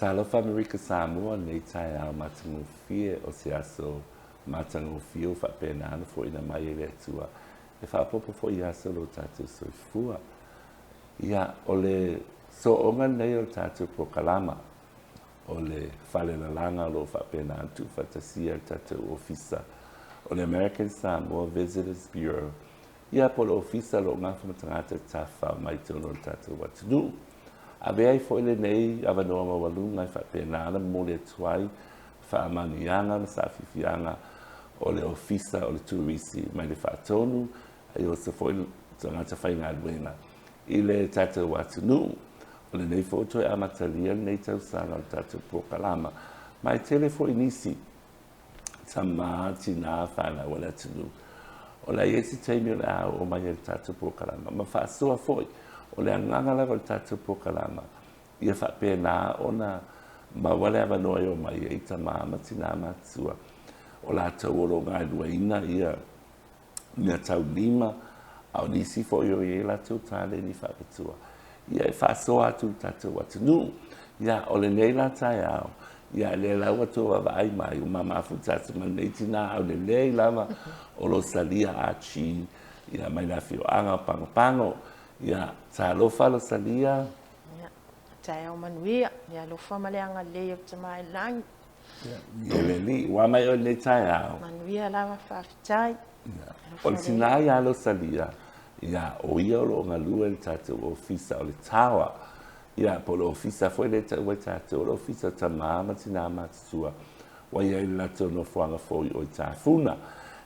Talofa American Samoa nei tai au matangofie o se aso matangofie o whapenana fo ina mai e tua. E whapopo fo i aso lo tātou soifua. Ia o le so onga nei o tātou prokalama o le Falelalaga lo whapenana tu whatasia tātou ofisa o le American Samoa Visitors Bureau. Ia po le ofisa lo ngā whamatangata tawha mai tono tātou watunu. A vea i foile nei ava noa mawalunga i whapenana mo le tuai whaamanianga ma sawhiwhianga o le ofisa o le turisi mai le whaatonu ai o se foile tangata whainga aduenga. I le tātou watunu o le nei foto e amatalia nei tausanga o tātou prokalama mai telefo inisi tama tina whana wala tunu. O la iesi teimi o le au o mai le tātou prokalama ma whaasua foi. O le anganga lava le tātou pokalama. Ia whapena ona mawale awa noa o mai e ita māma tina matua. O la tau oro ngai duaina ia mea tau lima au nisi fo i e la tau tāle ni whapatua. Ia e whaasoa atu tātou atunu. Ia o le nei la tai au. Ia le lau atu wa vai mai o mamafu tātou manei tina au le nei lava o Rosalia Ah Chee. Ia mai la fio anga pango pango. Ia talofa Rosalia. Ia tae manuia. Ia lofa maleanga leo te mai langi. Ia le li. Wa mai o le tae au. Manuia lava whaafitai. O le tina ia Rosalia. Ia o ia o lo ngalua le tātou ofisa o le TAOA. Ia po le ofisa foi le tau e tātou. Le ofisa ta māma tina matusua. Wa ia i lato no fuanga foi o i tāfuna.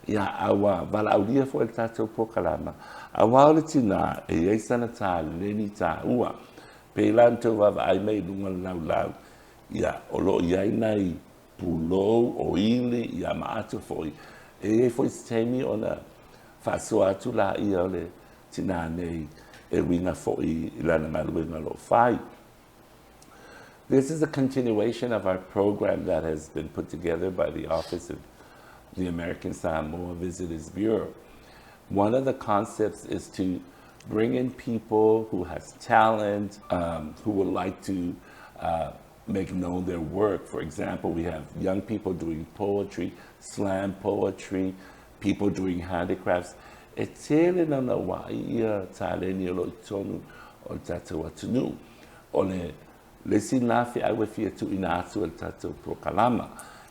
Ia awa wala aulia foi le tātou pokalama. Awa o le tina e eisana tā leni TAOA. Pe lantou wawa ai mei lunga lau lau. Ia o lo iai nei pulou o ili ia maato foi. E foi stemi ona whaasua atu la ia o le tina nei e winga foi ilana maluenga lo fai. This is a continuation of our program that has been put together by the Office of the American Samoa Visitors Bureau. One of the concepts is to bring in people who has talent, who would like to make known their work. For example, we have young people doing poetry, slam poetry, people doing handicrafts. E tele na na wa ia taleni o lo tonu o tātou atunu. O le sinafi ai wefia tu ina atu o tātou prokalama.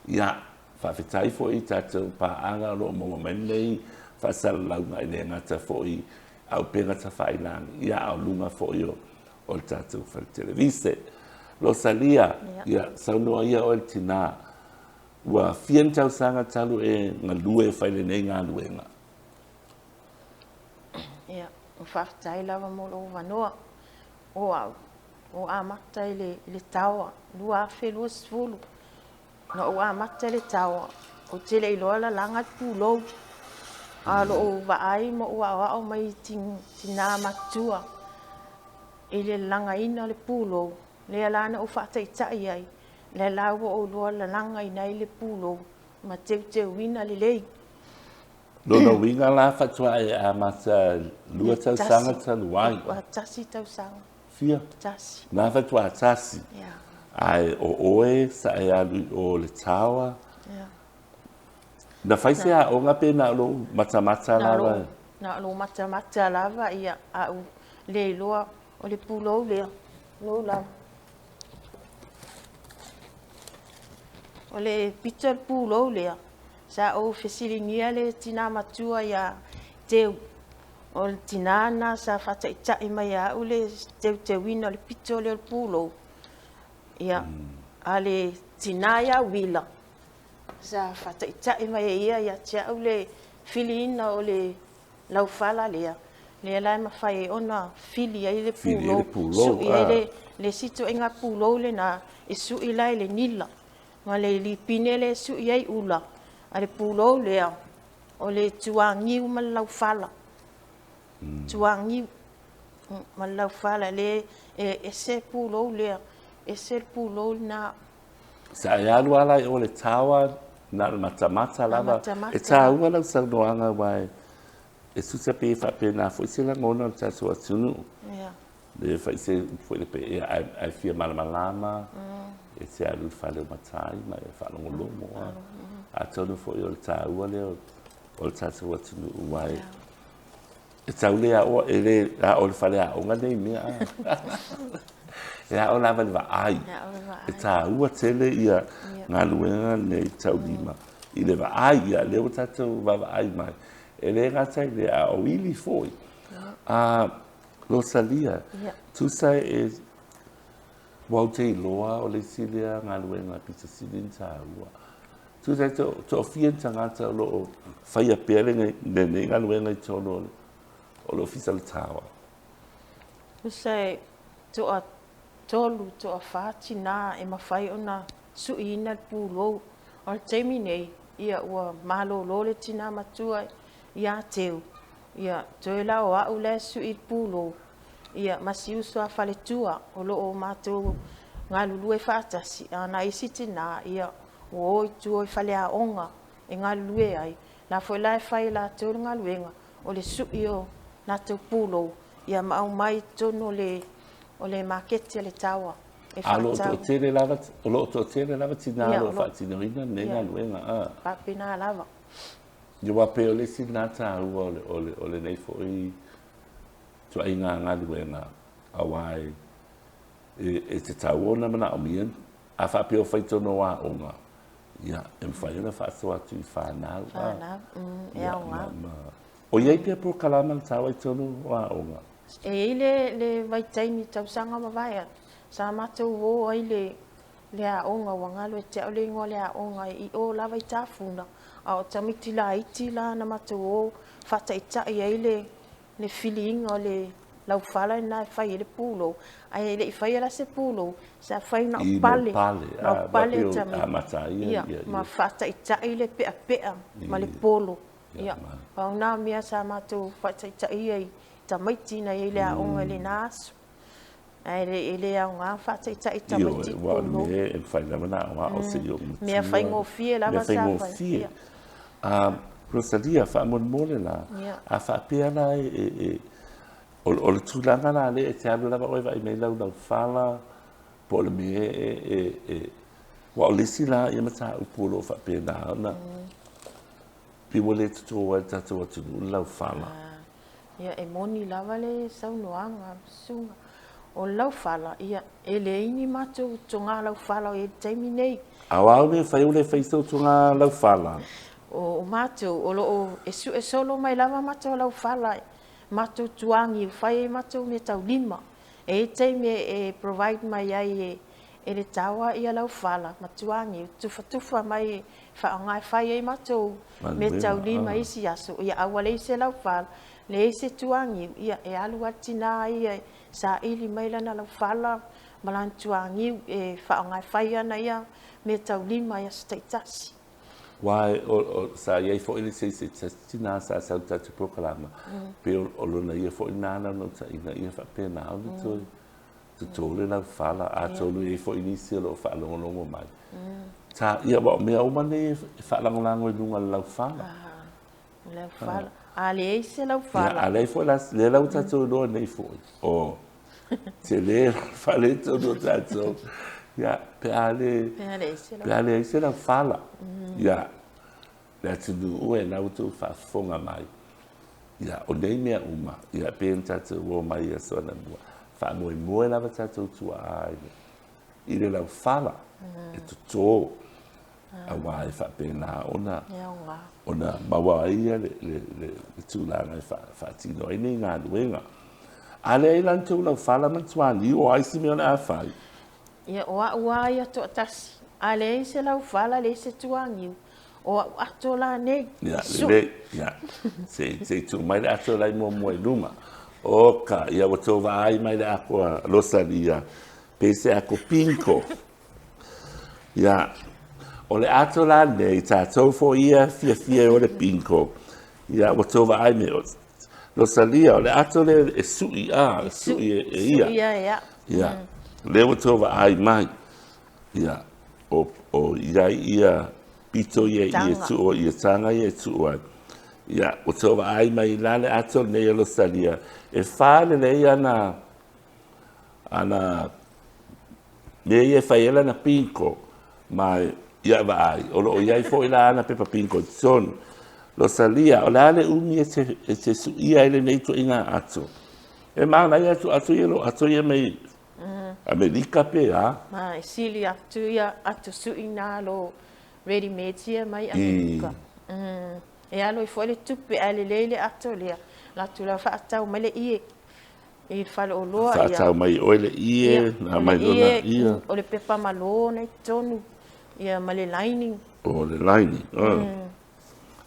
Ia whawhitai fo i tātou paanga lo momenei whasalaunga i le ngata fo i au pengata whailangi. Ia au lunga fo i o tātou whaletelevise. Rosalia, ia saunua ia o el tina. Wa fian tau sanga talu e ngalue whaile nei ngā luenga. Ia, whaafitai lava mo lo wanoa. O au. O amatai le TAOA. Lua whelua sifulu. Na o amatai le TAOA. O tele iloa la langa pūlou. Alo o waai mo ua o mai tina matua. E le langa ina le pūlou. Le alana o whaataitai ai. Le lau o loa la langa ina i le pūlou. Ma teu wina le lei. Lona winga la fatua e a mata lua tau sanga taluai. Wa tasi tau sanga. Fia? Tasi. Na fatua tasi. Ia. Ai o oe sa e alu o le TAOA. Ia. Na faise a o ngape na lo mata lava. Na lo mata lava ia au le loa o le pūlou lea. Lo la. O le pita le pūlou lea. Sa o fesilinia le tina matua ia teu. O le tina na sa whataitai mai au le teuina o le pita o le pūlou. Ia. A le tina ia wila. Sa whataitai mai ia tia au le filiina o le laufala lea. Le lai mawhai ona fili ai le pūlou. Sui ai le sito inga pūlou le na e sui lai le nila. Ma le lipine le sui ai ula. A le pūlou lea. O le tuangiu ma laufala. Tuangiu ma laufala le ese pūlou lea. Ese pūlou na. Sa e alu ala o le TAOA na mata lava. E tāua lau saunoanga wai. E susa pe whapena fo isi la ngona o tātou atunu. Ia. Le whaise fo le pe ai fia malamalama. e se alu fale matai ma e fale ngolomo a tonu fo yo TAOA le o tatu wa tunu wai e tau le o ele a o fale a onga nei mea e a o lava le va ai e TAOA tele ia ngā luenga nei tau lima i le va ai ia le o tatu va ai mai e le gatai le a o ili foi a Rosalia tu sai e wau te loa o le silia ngā luenga pita silin TAOA tu sai to fien tangata lo faia pele nei ngā luenga i tono o lo fisa le TAOA tu sai to a tolu to a fatina e mawhai ona suina pulo o le teimi nei ia ua malolo le tina matua ia teu ia toe la o au le sui pulo ia masiuso a faletua o loo matou ngā lulu e whaatasi ana isi tina ia o oi tu oi whale a onga e ngā lulu e ai la foi la e whai la teu ngā luenga o le sui o nā tau pulo ia mau mai tono o le maketi le TAOA e alo to tele lava o lo to tele lava tina lo fatina ina nei ngā luenga a papina lava yo wa pe o le sina TAOA o le nei foi to ai ngā luenga a wai e te TAOA na mana o mien a fa pe o fai tono a onga ia e mwhai ona whaaso atu i whanau e au ngā o iei pia po kalama le TAOA i tono a onga e le vaitaimi tausanga mawai sa matou o ai le a onga wangalo e te au le ingoa le a onga i o lava i tāwhuna a o tamiti la iti la na matou o whata i tai ai le filiinga o le lau whala na e whai le pulo ai le i whai ala se pulo sa whai na pale na pale tamiti ma whata i tai le pea pea ma le polo pao nā mea sa matou whata i tai ai tamaiti na i le a onga le nasu ai le au ngā whata i tai tamaiti polo e whai lama na o o se yo mea whai ngofie lama sa whai Rosalia fa mon mole la a fa pea na o le tūlanga la le e te alu lava oe vai mei lau whala po le me wa o lisi la i mata upolo fa pea na ana pi wale tuto wa tatu wa tunu lau whala ia e moni lava le saunoanga sunga o lau whala ia e le ini matou tonga lau whala o e taimi nei a wau le whai ule whaisau tonga lau whala o matou o loo e solo mai lava matou lau whala matou tuangi whai matou me tau lima e taimi e provide mai ai e le TAOA ia lau whala matuangi tufa mai whaongai whai ai matou me tau lima isi aso ia awale ise lau whala le ise tuangi ia e alu atina ia sa ili mai lana lau whala malan tuangi e whaongai whai ana ia me tau lima ia staitasi wai o sa iei fo ili se tina sa sau tatu prokalama pe o lona ia fo ina ana no ta ina ia fa pe na au tu tole lau whala a tolu iei fo inisi lo whaalongolongo mai ta ia wa mea o mane whaalangolongo i lunga lau whala lau whala a le eise lau whala a le fo le lau tatu loa nei fo o te le whale tono tatu ia pe ale eise lau whala ia le atunu ue nau tu whaafonga mai ia o nei mea uma ia pe tatu o mai ia sona mua whaamoe lava tatu tua ai i le lau whala e tuto a wai whaapena ona maua ia le tūlanga i whaatino ai nei ngā luenga a le eilan tū lau whala mantuani o aisi me ona a whai ia o ua ia to tasi a le se lau whala le se tuangi o ato la nei ia se tu mai le ato la mo mo luma o ka ia o to vai mai le aqua Rosalia pese a pinko ia o le ato la nei tatou fo ia fia o le pinko ia o to vai me Rosalia o le ato le e sui ia le o to vai mai ia o ia pito ia tu o ia tanga ia tu ia o to vai mai la le ato nei Rosalia e fale le ana Me ia Fale na pinko mai ia vai o lo ia fo ila na pepa pinko son Rosalia o la le umi e se su ia ele nei to inga ato e ma na ia tu ato ia mai Amerika pe a mai sili atu ia atu su ina lo ready made ia mai Amerika e alo i fo le tupe ale lele ato le la tu la fa atau mai le ie e fale o loa ia fa mai o le ie na mai lona ia o le pepa malo nei tonu ia ma le lining o le lining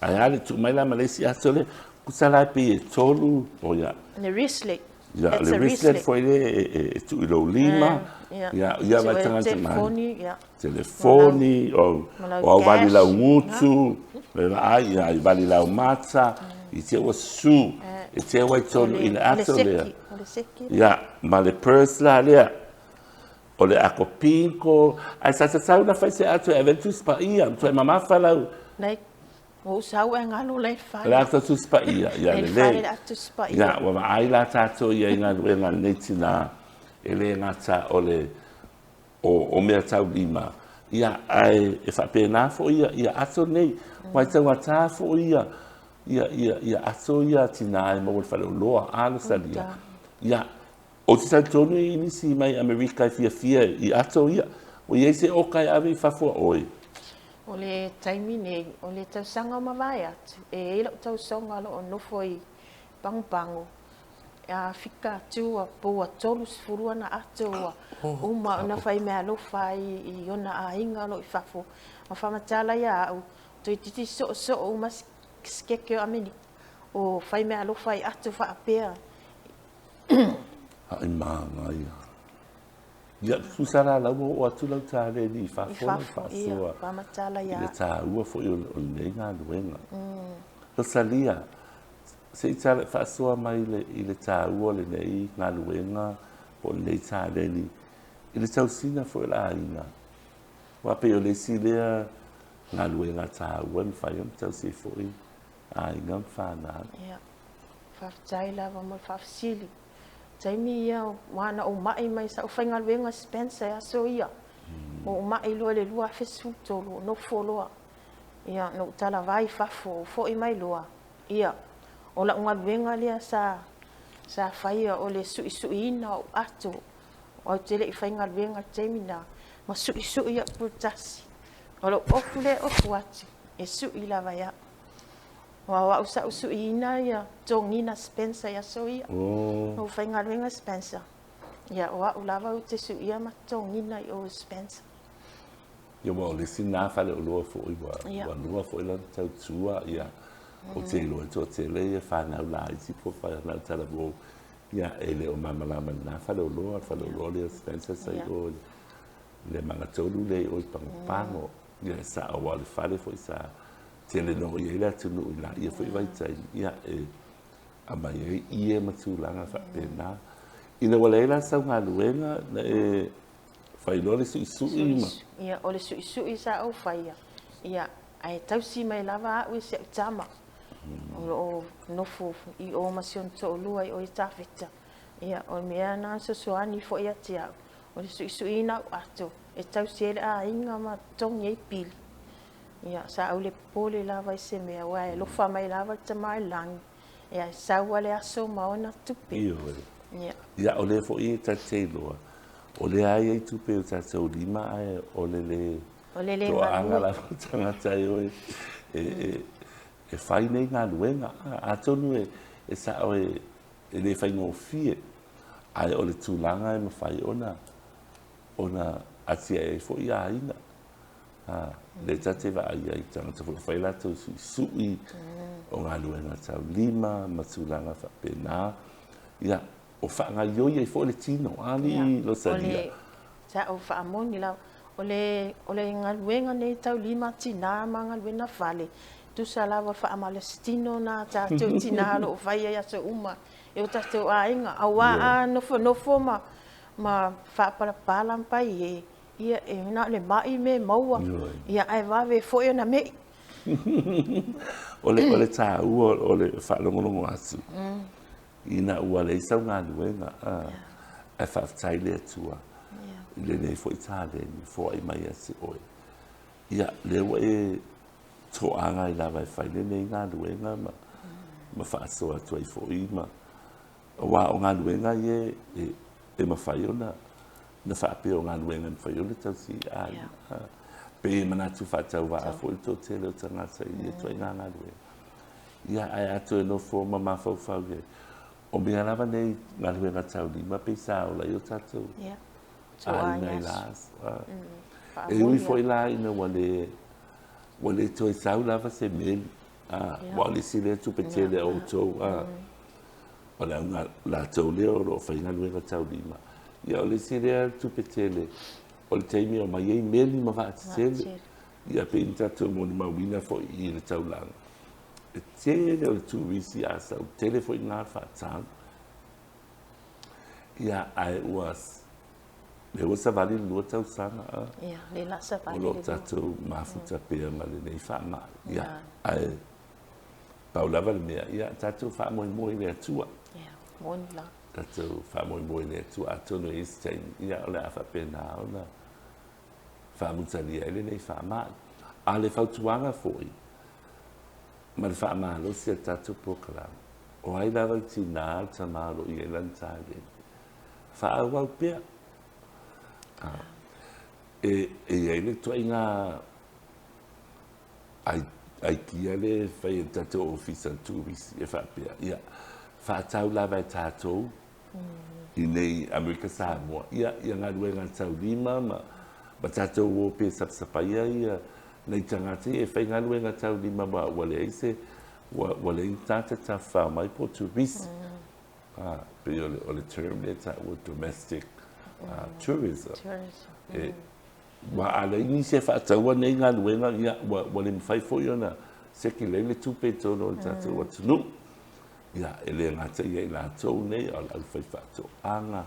ai ale tu mai la Malaysia sole kusala pe tolu o ya le wristlet ya le wristlet foi le tu lo lima ya vai tanga telefoni o vale la mutu ai vale la mata i te o su e te o tolu in ato le ya ma le purse la le o le ako pinko ai sa una fai se ato eventus pa ia tu mama fala nei o sau e ngalo le fai la tu spa ia ya le ya wa ai la tato ia ina luenga netina ele ngata ole o mea tau lima ia ai e fa pena fo ia ato nei mai tau ata fo ia ato ia tina e mo fa loa ala salia ia o te sa tonu ini si mai Amerika fia i ato ia o ia se o kai ave fa fo oi o le taimi nei o le tausaga mavai atu e ilo tausaga lo no foi pango a fika atu a po a tolu sfuru ana atu uma na fai me alo fai i ona ainga lo i fafo ma fama tala ya au to titi so uma skeke ameni o fai me alo fai atu fa apea ai manga ia susara la o atu la tale ni fa so fama tala ya le TAOA fo o lenga luenga Rosalia se tala fa so mai le TAOA le nei nga luenga o le tale ni ile tausina fo la ina wa pe o le silea nga luenga TAOA fa yom tausi fo ai ngam fa na ia fa taila va mo fa sili taimi ia wana o mai sa o fainga luenga Spencer ya so ia o mai lo le lua fesu tolo no foloa ia no tala vai fafo fo i mai loa ia o la unga luenga lea sa faia o le suina o ato o tele i fainga luenga taimi na ma sui ia putasi o lo ofule o fuati e sui lava ia wa usa usuina ia tongina Spencer ya so ia o fainga luenga Spencer ia wa ulava u te suia ma tongina i o Spencer yo mo le sina fa le lo fo i wa no fo la tau tua ia o te lo te le fa na la si po fa na tala bo ia ele o mama na fa le le Spencer sai o le manga tolu le o pango ia sa o le fa le fo sa tele no ia la tu no la ia fo vai tai ia a mai ia ma tu langa fa pena ina wala ila sa nga luenga e fai lo le su ima ia o le su sa o fai ia ai tau si mai lava o se tama o no fo I o masion to lua o tafeta ia o mea na so ani fo ia tia o le su ina ato e tau si a inga ma tong ye pili ia sa au le pole lava se mea wa lo fa mai lava te mai lang ia sa wale aso ma ona tupe ia o le fo I ta telo o le ai ai tupe o ta so lima ai o le to anga la tanga tai o e fai nei nga luenga a tonu e sa o e le fai no fie ai o le tulanga e ma fai ona atia e fo ia ina le tate va ai tanga te fai la to sui o nga luenga tau lima ma tulanga fa pena ia o fa nga yo ye fo le tino ali lo salia sa o fa moni la o le nga luenga nei tau lima tina ma nga luenga fale tu sala va fa malestino na ta tu tina lo vai ya so uma e o ta tu ainga awa no fo ma fa para palam pai ia e na le mai me maua ia ai va ve fo na me o le TAOA o le fa longo asu ina ua le sa nga luenga e fa tai le tua le nei foi tale ni foi mai ase oi ia le we to anga I lava fai le nei ngā luenga ma whaasoa tuai foi ma wa o ngā luenga e ma whai ona na whaape o ngā luenga na whai ona tau si pe manatu whaatau wa a foi to te leo tangata I tuai ngā luenga ia ai atu e no fo ma mawhau whau e o mea lava nei ngā luenga tau ni ma pe sa o lai o tatou ai nei las e ui foi la ina wale toi sau lava se meli wale sile tu petele o tau wale la tau leo lo whainga luenga tau lima ia ole sile tu petele ole teimi o mai ei meli ma vati tele ia pe inta tau moni mawina fo I le tau langa e tele o le tu visi asa o tele fo I ngā whaatau ia ai uas le o sa vale lua tau sanga ia le la sa vale o lo tatou mafuta pea ma le nei whaama ia ai paulava le mea ia tatou whaamoe le atua ia moni la tatou whaamoe le atua atono Eastern ia o le awha pena o na whaamutalia ele nei whaama a le whautuanga foi ma le whaama lo sia tatou program o ai lava tina tamalo I e lantale whaawau pea e ele toi ngā ai kia le whai tatou ofisa tūrisi e whapea ia whaatau lava e tātou I nei American Samoa ia ngā ruenga tau lima ma tātou o pe sapsapaia ia nei tangata e whai ngā ruenga tau lima ma wale eise wale I tāta tā whao mai po tūrisi pe o le term le tā o domestic tourism. Wa ala ini se whaataua nei ngā luenga ia wa le mwhai fo iona seki leile tupe tono o tātou atunu. Ia ele ngata ia I lātou nei o lau whai whaatou anga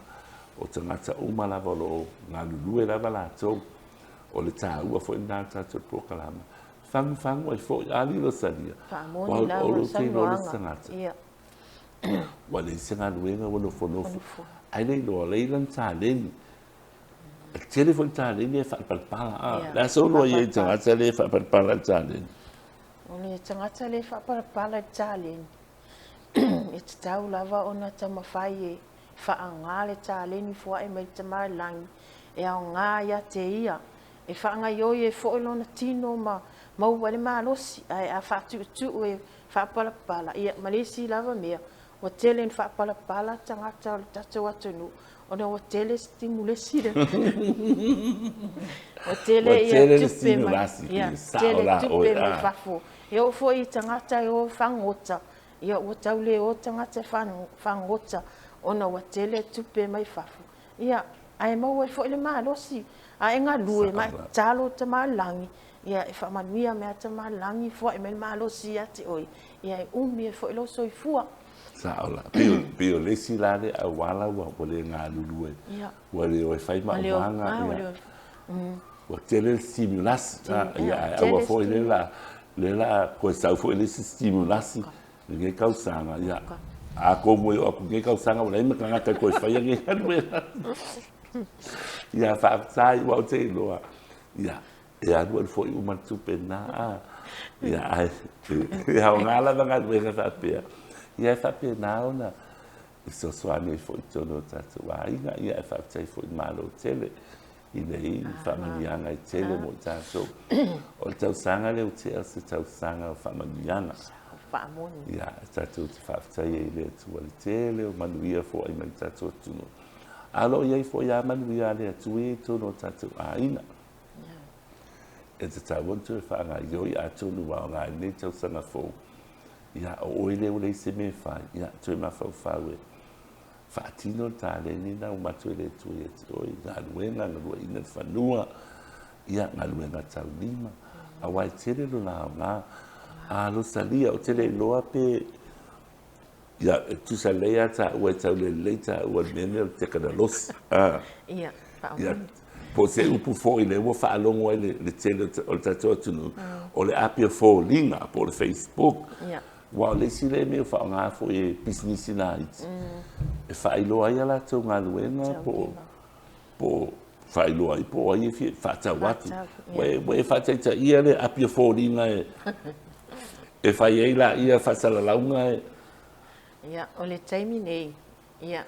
o tangata umalava lo ngā lulue lava lātou o le tāua fo I nā tātou prokalama. Whangu ai fo I ali Rosalia. Whaamoni la o tangata. Wa le se ngā luenga wano whanofo. Ai nei loa leilan tā leni. A telefon tā leni e whaapalpala. La so loa i tangata le whaapalpala tā leni. O le tangata le whaapalpala tā leni. E te tau lava o na tamawhai e whaanga le tā leni fua e mai tamai langi. E au ngā ia te ia. E whaanga ioi e fo na tino ma mau wale malosi. Ai a whaatu tu e whaapalpala. Ia malesi lava mea. O tele ni whaapalapala tangata o le tatou atunu. O ne o tele stimulesi le. O tele ia tupe mai. Ia tele tupe mai whafo. Ia o fo I tangata o whangota. Ia o taule o tangata whangota. O na o tele tupe mai whafo. Ia ai mau e fo le malosi. A enga lue mai talo tama langi. Ia e whamanuia mea tama langi fo e mai malosi ate oi. Ia e umi e fo lo soifua. Saola peo lesi lale a wala wa le ngā lulue wale o whai maumanga wa tele stimulasi ia awa fo le la ko sau fo le stimulasi nge kausanga ia a ko mo o nge kausanga wala ima kanga ko whai nge lue ia fa sai wa te loa ia e a lua fo I umatu pena ia ai ia ngala nga lue nga pea ia whape naona I so swani fo I tono tatu wainga ia e whaptai fo I malo tele I nei whamanianga I tele mo tātou o le tau sanga leo te ase tau sanga o whamanianga ia tātou te whaptai e lea tua le tele o manuia fo ai mai tātou tuno alo iai fo ia manuia lea tue tono tātou aina e te tau wantu e whaanga ioi a tonu wao ngā nei tau sanga fo ia o ele o le se me fa ia tu ma fa fa we fa tino ta le ni na ma tu le tu e o ia luenga no ina fa nua ia na luenga ta lima a wai tele lo na a Rosalia o tele loa pe ia tu sa le ta o ta le ta o mene te kana los ia po se upu fo ile wo fa longo le tele o ta tu o le apia fo linga po le Facebook wa le sile me fa nga fo e business night e fa ilo ai ala to nga luenga po whailua I po ai fi whatau watu. We whatau ia le apia fōringa e whai eila ia whasalalaunga e. Ia, o le taimi nei, ia,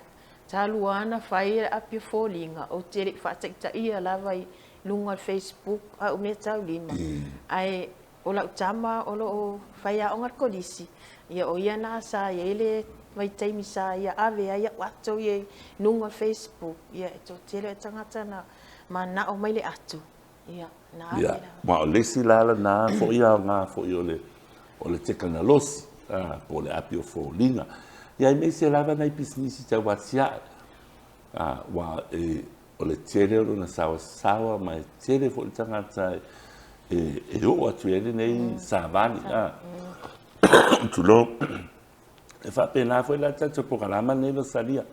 tālua ana whai e apia fōringa, o tere whatau ia lava I lunga Facebook, a ume tau lima. Ai, o lau tama o lo whai a ongar kolisi, ia o ia nā sa ele vai taimi sa ia ave ia wato ia nunga Facebook ia to tere tangata na mana o mai le atu ia na ave ma o lesi lala na fo ia nga fo i o le teka na losi po le api o fo linga ia me se lava na business ta watia wa o le tere o na sawa mai tere fo tangata e o atu ele nei savani tulo e fa pena foi la tata programa ne Rosalia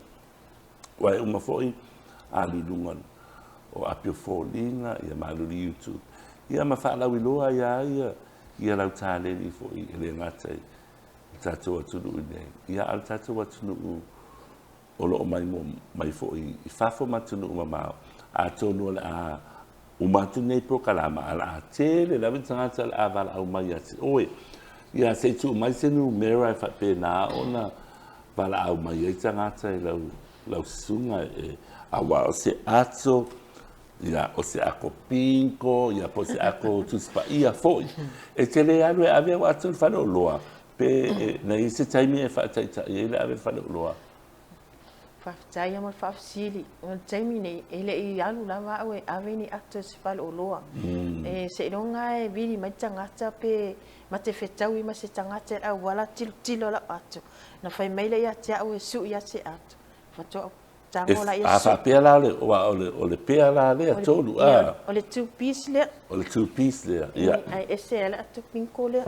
wa uma foi a lunga o apio folinga ia malu YouTube ia ma fa la wiloa ia la tale ni foi le ngata tata o tulu ne ia al tata o tulu o lo mai foi I fafo matunu ma a tonu a uma tu nei programa ala tele la vitanga a vala au mai ati oi ia se tu mai se no mera fa pena ona vala au mai e tangata lau sunga a wa se ato ia o se ako pinko ia po se ako tuspa ia foi e tele alo ave wa tu fa no loa pe na ise taimi e fa taita ele ave fa no loa fa taia ma fa sili o taimi nei ele I alu lava o ave ni ato se fa lo loa e se longa e vini mai tangata pe ma te whetau I ma se tangata au wala tilo la atu. Na whai meile ia te au e su ia te atu. Whatoa tangola ia su. A pia la le, o le pia la le a tolu. O le two piece lea. O le two piece lea, ia. Ai ese ala atu pinko lea.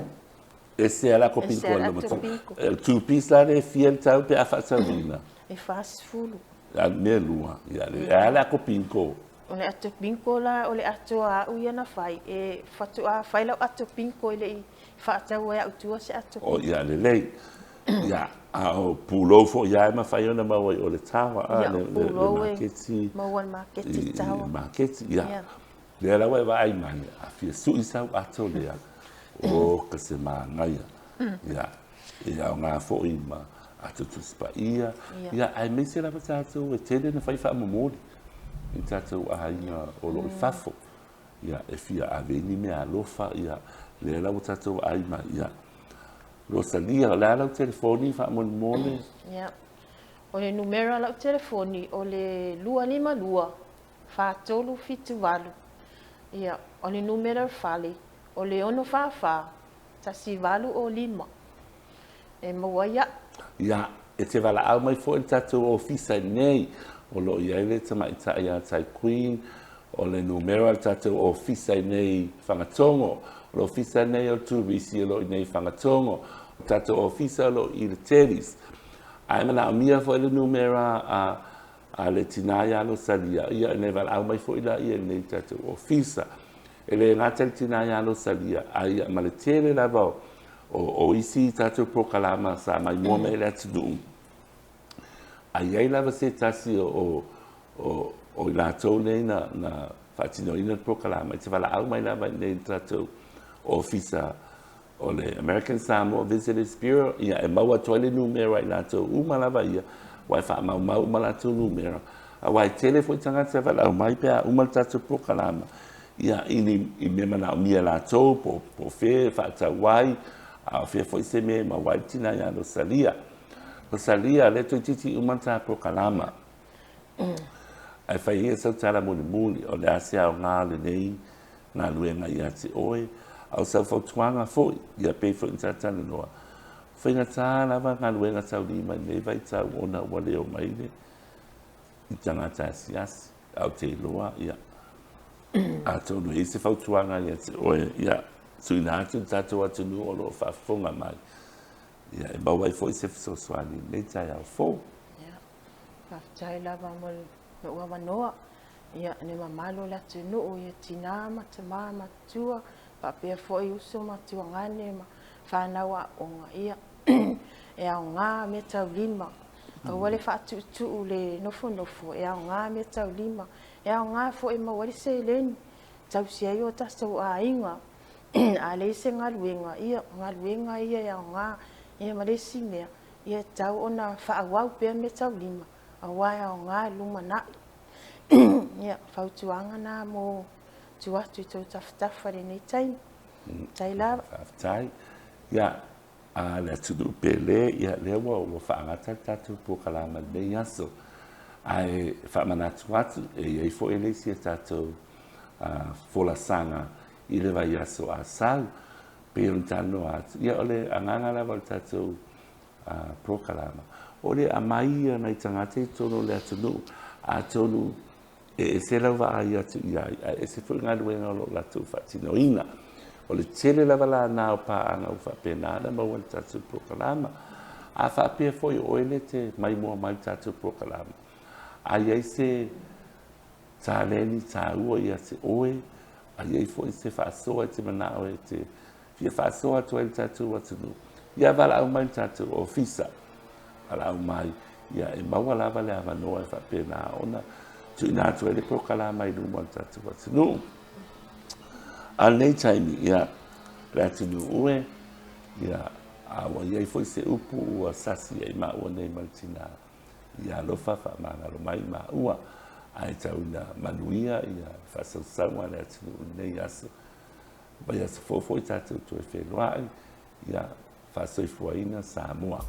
Ese ala ko pinko lea. O two piece la le fiel tau pe a whatarina. E fast fulu. A me lua, ia le ala ko pinko. O le atu pinko la, o le atu a uia na whai. E whatua whai lau atu pinko I le I. Whaatau e au tua se atu. O ia le lei. Ia, a o pulo fo ia ma fai ona maua o le tawa. Ia, o pulo e maua marketi tawa. Marketi, ia. Le ala wai ai mai, a fia sui sau ato lea. O ka se maa ngaia. Ia, ia o ngā fo I ma atu tuspa ia. Ia, ai me se lava tātou e tele na fai wha mamori. I tātou a hainga o lo I fafo. Ia, e fia a veni me a lofa, ia. Le lau tātou ai ma ia. Rosalia, le lau telefoni wha mone. Ia. O le numera lau telefoni o le 252 whātolu fitu walu. Ia. O le numera Fale. O le ono whawha. Tasi walu o 5. E maua ia. Ia. E te wala au mai fo tātou ofisa nei. O lo ia ele tama I ta ia tai Queen. O le numera tātou ofisa nei whangatongo. Lo ofisa nei o tūrisi lo nei whangatongo. O tātou ofisa lo I le teris. Ai mana o mia fo le numera a le tinaya lo salia. Ia ne val au mai fo ila ia nei tātou ofisa. E le ngata le tinaya lo salia. Ai ma le tere la vau. O isi tātou prokalama sa mai mua me le atu duu. Ai ai lava se tasi o I lātou nei na whaatino ina prokalama. I te wala au mai lava nei tātou ofisa o le American Samoa Visitors Bureau ia e maua toile numera I lātou umalava ia wai wha mau ma lātou numera a wai telefoi tangata wala au mai pia umal tātou prokalama ia I me mana o mia lātou po whe whaatau wai a whe foi se me ma wai tina ia Rosalia le toi titi umal tātou prokalama ai whai ia sau tala muli o le asea o ngā le nei ngā luenga ia te oe au sau fautuanga foi ia pe foi tatana noa whainga tā lava ngā luenga tau lima nei vai tau ona wale o mai ne I tangata asiasi au te loa ia a tonu e se fautuanga ia te oe ia suina atu tatou atu nu o lo whafonga mai ia e bawai foi se fisoswani nei tai au fo ia whaftai lava mo ua manoa ia ne mamalo la tu no ia tina matama matua papea foi uso matua ngane ma whanawa o ngā ia e au ngā me tau lima a wale whaatu le nofo e au ngā me tau lima e o ngā fo e mawari se leni tau sia i o tasau a inga a le se ngaluenga ia e o ngā ia maresi mea ia tau ona whaawau pia me tau lima a wai o ngā lumana ia whautuanga nā mō tuatu i tau tawhatafa re nei taimi tai lava tai ia a le tunu pele ia le wa whaangata tatu po kalama nei aso ai whamanatu atu e iei fo e leisi e tatu fola sanga i le vai aso a sau pe un tano atu ia ole anganga lava tatu pro kalama ole a mai nei tangate tono le tunu a tonu e se lava ai atu ia e se fu ngā luenga lo latu whatinoina o le tele lava la nao pa anga u whapenana ma wan tatu prokalama a whapea foi o ele te mai mua mai tatu prokalama a iei se tā leni tā ua ia se oe a iei foi se whaasoa te manao e te fia whaasoa tu ele tatu watunu ia wala au mai tatu o fisa wala au mai ia e maua lava le avanoa e whapena ona tu ina tu ele prokalama i lumo tatu watunu a nei taimi ia le atunu ue ia aua iai foi se upu ua sasi ai maua nei maltina ia alofa faamagalo mai maua ae tauna manuia ia faasausauga le atunu nei aso vai aso foʻofoʻi tatou toe feloaʻi ia faasoifuaina Samoa